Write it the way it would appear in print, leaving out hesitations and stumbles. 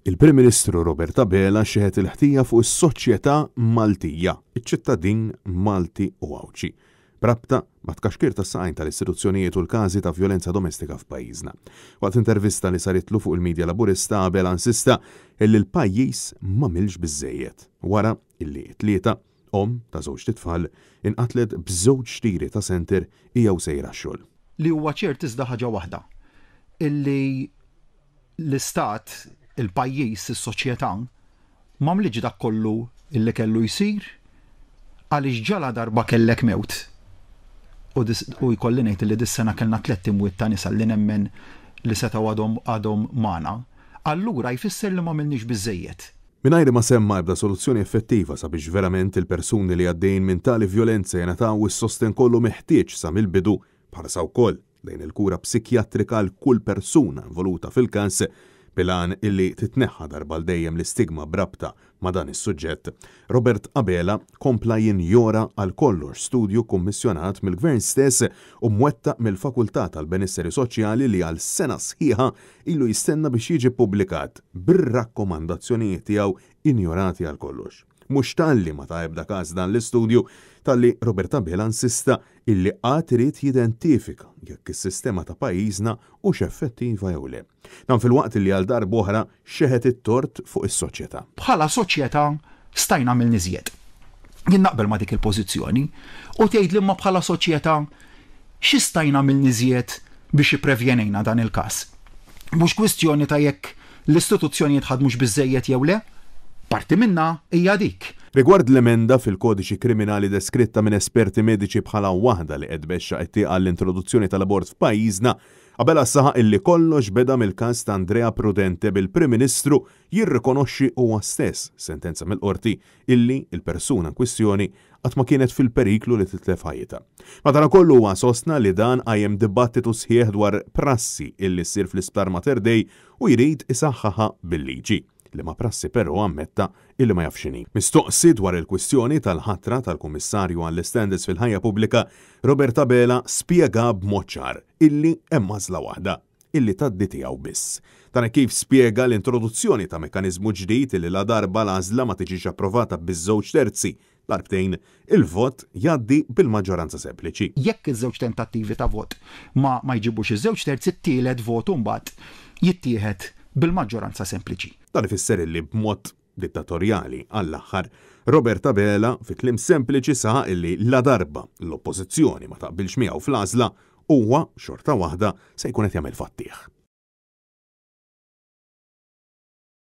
Il-Prim Ministru Robert Abela xeħet il-ħtija fuq is-soċjetà Maltija, iċ-ċittadin Malti u Għawċi, b'rabta ma' tkaxkir tas-saqajn tal-istituzzjonijiet u l-każi ta' vjolenza domestika f'pajjiżna. Waqt intervista li saritlu fuq il-Midja Laburista Abela insista illi l-pajjiż m'għamilx biżżejjed wara illi tlieta ta' żewġ titfal inqatlet b'żewġ tiri ta' senter hija sejra x-xogħol. Li huwa ċert iżda ħaġa waħda, illi l-istat, il-pajjiż, is-soċjetà m'għamlitx dak kollu illi kellu jsir għaliex ġala darba kellek mewt. U jkolli ngħid li dis-sena kellna 3 imwiet ta' nisa li nemmen li setgħu għadhom magħna, allura jfisser li m'għamilniex biżżejjed. Mingħajr ma semma ebda soluzzjoni effettiva sabiex verament il-persuni li għaddejjin minn tali vjolenza jingħataw is-sosten kollu meħtieġ sa mill-bidu bħalsa wkoll lejn il-kura psikjatrika għal kull persuna involuta fil-każ bilan illi titneħħa darba l-dejjem l-istigma brabta ma' dan is-suġġett, Robert Abela kompla jinjora għal kollox studju kummissjonat mill-Gvern stess u mwettaq mill-Fakultà tal-Benesseri Soċjali li għal sena sħiħa ilu jistenna biex jiġi pubblikat bir-rakkomandazzjonijiet tiegħu injorati għal kollox. Mhux talli ma ta' ebda każ dan l-istudju talli Robert Abela insista illi qatt irid jidentifika jekk is-sistema ta' pajjiżna hux effettiva jew le. Dan fil-waqt li għal darba oħra xeħet it-tort fuq is-soċjetà. Bħala soċjetà stajna nagħmel niżjed. Jien naqbel ma' dik il-pożizzjoni u tgħid li ma bħala soċjetà x'istajna nagħmel niżjed biex ipprevjenejna dan il-każ. Mhux kwistjoni ta' jekk l-istituzzjonijiet ħadmux biżżejjed jew le, parti minnha hija dik. Rigward l-emenda fil-kodiċi kriminali deskritta minn esperti mediċi bħala waħda li qed bexxa qed l-introduzzjoni tal-abort f'pajjiżna, Abela saħaq illi kollox beda mill-każ ta' Andrea Prudente bil-Prim Ministru jirrikonoxxi huwa stess sentenza mill-qorti illi il-persuna kwistjoni qatt ma kienet fil-periklu li titlef ħajjitha. Madankollu huwa sostna li dan qajjem dibattitu sħiħ dwar prassi illi ssir fl-Isptar Mater Dei u jrid isaħħaħa bil-liġi li ma prassi però ammetta illi ma jafxini. Mistoqsi dwar il-kwistjoni tal-ħatra tal-Kummissarju għall-Standards fil-ħajja pubblika, Robert Abela spjega b'mod ċar illi hemm għażla waħda illi tgħaddi tiegħu biss. Dan kif spjega l-introduzzjoni ta' mekkaniżmu ġdid illi la darba l-għażla ma tiġix approvata biż-żewġ terzi darbtejn il-vot jgħaddi bil-maġġoranza sempliċi. Jekk iż-żewġ tentattivi ta' vot ma jġibux iż-żewġ terzi, t-tielet vot mbagħad jittieħed bil-maġġoranza sempliċi. Dan ifisser illi b'mod dittatorjali għall-aħħar Robert Abela fi kliem sempliċi saħaq illi la darba l-oppożizzjoni ma taqbilx miegħu fl-għażla huwa xorta waħda se jkun qed jagħmel fattieħ.